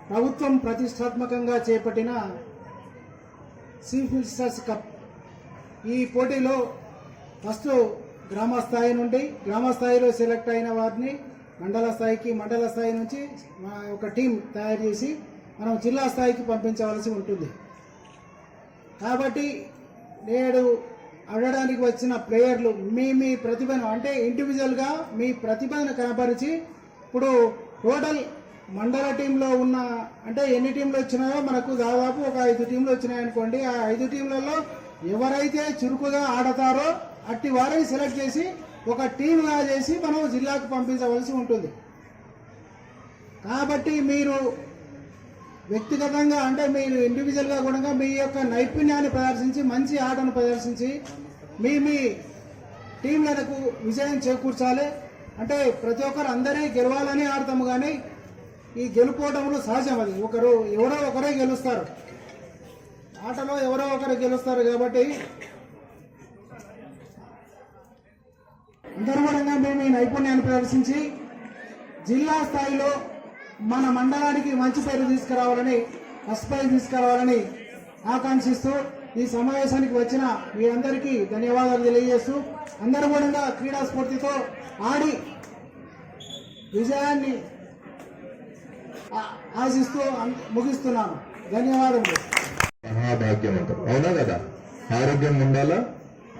ప్రభుత్వం ప్రతిష్టాత్మకంగా చేపట్టిన చీఫ్ మినిస్టర్స్ కప్ ఈ పోటీలో ఫస్ట్ గ్రామ స్థాయి నుండి గ్రామ స్థాయిలో సెలెక్ట్ అయిన వారిని మండల స్థాయికి, మండల స్థాయి నుంచి ఒక టీం తయారు చేసి మనం జిల్లా స్థాయికి పంపించవలసి ఉంటుంది. కాబట్టి నేడు ఆడడానికి వచ్చిన ప్లేయర్లు మీ ప్రతిభను అంటే ఇండివిజువల్గా మీ ప్రతిభను కనపరిచి ఇప్పుడు టోటల్ మండల టీంలో ఉన్న అంటే ఎన్ని టీంలు వచ్చినాయో మనకు దాదాపు ఒక 5 టీంలు వచ్చినాయనుకోండి. ఆ 5 టీంలలో ఎవరైతే చురుకుగా ఆడతారో అట్టి వారిని సెలెక్ట్ చేసి ఒక టీంగా చేసి మనం జిల్లాకు పంపించవలసి ఉంటుంది. కాబట్టి మీరు వ్యక్తిగతంగా అంటే మీరు ఇండివిజువల్గా కూడా మీ యొక్క నైపుణ్యాన్ని ప్రదర్శించి మంచి ఆటను ప్రదర్శించి మీ టీంలకు విజయం చేకూర్చాలి. అంటే ప్రతి ఒక్కరు అందరే గెలవాలని ఆడతాము, కానీ ఈ గెలుపోవడంలో సహజం. అది ఎవరో ఒకరే గెలుస్తారు, ఆటలో ఎవరో ఒకరు గెలుస్తారు. కాబట్టి అందరూ కూడా మేము ఈ నైపుణ్యాన్ని ప్రదర్శించి జిల్లా స్థాయిలో మన మండలానికి మంచి పేరు తీసుకురావాలని, ఫస్ట్ ప్రైజ్ తీసుకురావాలని ఆకాంక్షిస్తూ ఈ సమావేశానికి వచ్చిన మీ అందరికీ ధన్యవాదాలు తెలియజేస్తూ అందరూ కూడా క్రీడా స్ఫూర్తితో ఆడి విజయాన్ని ఆశిస్తూ ముగిస్తున్నాను. ధన్యవాదములు. మహాభాగ్యం అంటారు, అవునా కదా? ఆరోగ్యం ఉండాలా,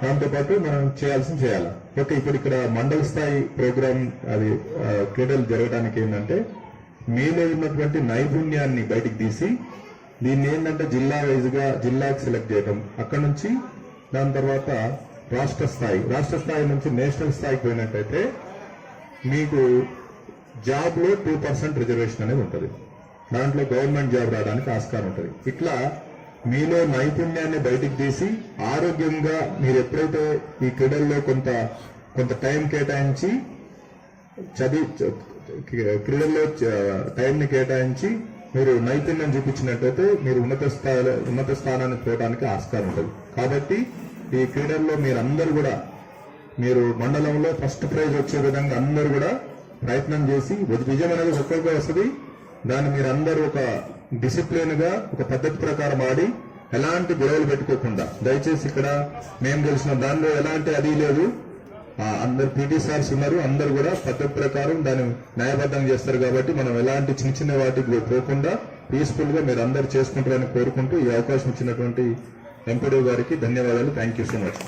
దాంతోపాటు మనం చేయాల్సింది చేయాలా. ఓకే, ఇప్పుడు ఇక్కడ మండల స్థాయి ప్రోగ్రామ్ అది క్రీడలు జరగడానికి ఏంటంటే మీలో ఉన్నటువంటి నైపుణ్యాన్ని బయటికి తీసి దీన్ని ఏంటంటే జిల్లా వైజ్గా జిల్లాకి సెలెక్ట్ చేయడం, అక్కడ నుంచి దాని తర్వాత రాష్ట్ర స్థాయి నుంచి నేషనల్ స్థాయికి పోయినట్టయితే మీకు జాబ్ లో 2% రిజర్వేషన్ అనేది ఉంటుంది. దాంట్లో గవర్నమెంట్ జాబ్ రావడానికి ఆస్కారం ఉంటుంది. ఇట్లా మీలో నైపుణ్యాన్ని బయటికి తీసి ఆరోగ్యంగా మీరు ఎప్పుడైతే ఈ క్రీడల్లో కొంత టైం కేటాయించి క్రీడల్లో టైంని కేటాయించి మీరు నైపుణ్యం చూపించినట్టయితే మీరు ఉన్నత స్థానానికి పోవడానికి ఆస్కారం ఉంటుంది. కాబట్టి ఈ క్రీడల్లో మీరందరూ కూడా మీరు మండలంలో ఫస్ట్ ప్రైజ్ వచ్చే విధంగా అందరూ కూడా ప్రయత్నం చేసి విజయం అనేది ఒక్కొక్క వస్తుంది. దాన్ని మీరు అందరూ ఒక డిసిప్లిన్ గా ఒక పద్ధతి ప్రకారం ఆడి ఎలాంటి గొడవలు పెట్టుకోకుండా, దయచేసి ఇక్కడ మేము తెలిసిన దానిలో ఎలాంటి అది లేదు, అందరు పీటీ సార్స్ ఉన్నారు, అందరు కూడా పద్ధతి ప్రకారం దాన్ని న్యాయబద్ధంగా చేస్తారు. కాబట్టి మనం ఎలాంటి చిన్న వాటికి పోకుండా పీస్ఫుల్ గా మీరు అందరు చేసుకుంటారని కోరుకుంటూ ఈ అవకాశం ఇచ్చినటువంటి ఎంపీడీ గారికి ధన్యవాదాలు. Thank you so much.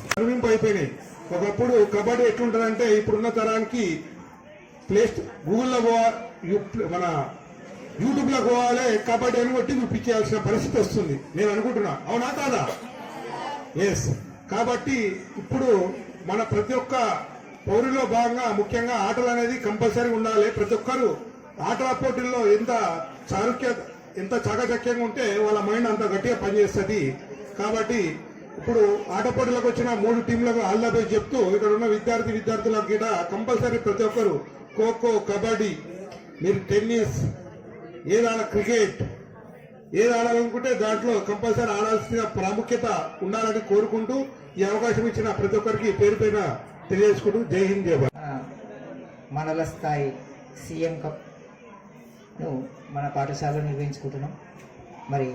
అయిపోయినాయి. ఒకప్పుడు కబడ్డీ ఎట్లుంటదంటే ఇప్పుడున్న తరానికి గూగుల్లో మన యూట్యూబ్ లో పోవాలి కబడ్డీ అని కొట్టి చూపించాల్సిన పరిస్థితి వస్తుంది నేను అనుకుంటున్నా. అవునా కాదా? ఎస్. కాబట్టి ఇప్పుడు మన ప్రతి ఒక్క పౌరులో భాగంగా ముఖ్యంగా ఆటలు అనేది కంపల్సరీ ఉండాలి. ప్రతి ఒక్కరు ఆటల పోటీల్లో ఎంత చాకచక్యంగా ఉంటే వాళ్ళ మైండ్ అంత గట్టిగా పనిచేస్తుంది. కాబట్టి ఇప్పుడు ఆట పోటీలకు వచ్చిన 3 టీంలకు ఆల్ ద బెస్ట్ చెప్తూ ఇక్కడ ఉన్న విద్యార్థులకు కూడా కంపల్సరీ ప్రతి ఒక్కరు ఖోఖో, కబడ్డీ, మీరు టెన్నిస్, ఏదాడ క్రికెట్ ఏది ఆడాలనుకుంటే దాంట్లో కంపల్సరీ ఆడాల్సిన ప్రాముఖ్యత ఉండాలని కోరుకుంటూ ఈ అవకాశం ఇచ్చిన ప్రతి ఒక్కరికి పేరు పైన తెలియజేసుకుంటూ జై హింద్, జై భారత్. మండల స్థాయి సీఎం కప్ ను మన పాఠశాలలో నిర్వహించుకుంటున్నాం. మరి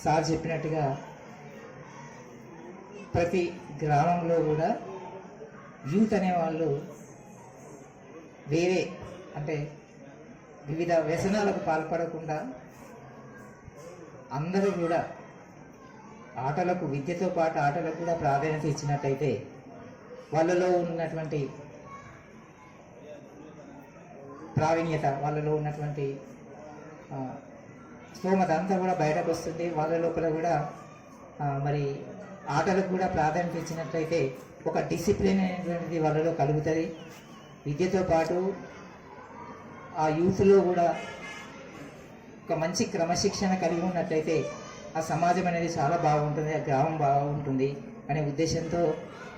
సార్ చెప్పినట్టుగా ప్రతి గ్రామంలో కూడా యూత్ అనేవాళ్ళు వేరే అంటే వివిధ వ్యసనాలకు పాల్పడకుండా అందరూ కూడా ఆటలకు, విద్యతో పాటు ఆటలకు కూడా ప్రాధాన్యత ఇచ్చినట్టయితే వాళ్ళలో ఉన్నటువంటి ప్రావీణ్యత, వాళ్ళలో ఉన్నటువంటి స్తోమత అంతా కూడా బయటకు వస్తుంది. వాళ్ళ లోపల కూడా మరి ఆటలకు కూడా ప్రాధాన్యత ఇచ్చినట్లయితే ఒక డిసిప్లిన్ అనేటువంటిది వాళ్ళలో కలుగుతుంది. విద్యతో పాటు ఆ యూత్లో కూడా ఒక మంచి క్రమశిక్షణ కలిగి ఉన్నట్లయితే ఆ సమాజం అనేది చాలా బాగుంటుంది, ఆ గ్రామం బాగుంటుంది అనే ఉద్దేశంతో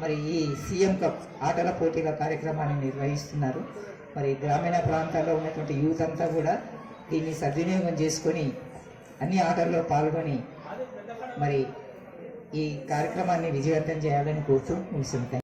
మరి ఈ సీఎం కప్ ఆటల పోటీల కార్యక్రమాన్ని నిర్వహిస్తున్నారు. మరి గ్రామీణ ప్రాంతాల్లో ఉన్నటువంటి యూత్ అంతా కూడా దీన్ని సద్వినియోగం చేసుకొని అన్ని ఆటల్లో పాల్గొని మరి ఈ కార్యక్రమాన్ని విజయవంతం చేయాలని కోరుతూ ముగిస్తుంది.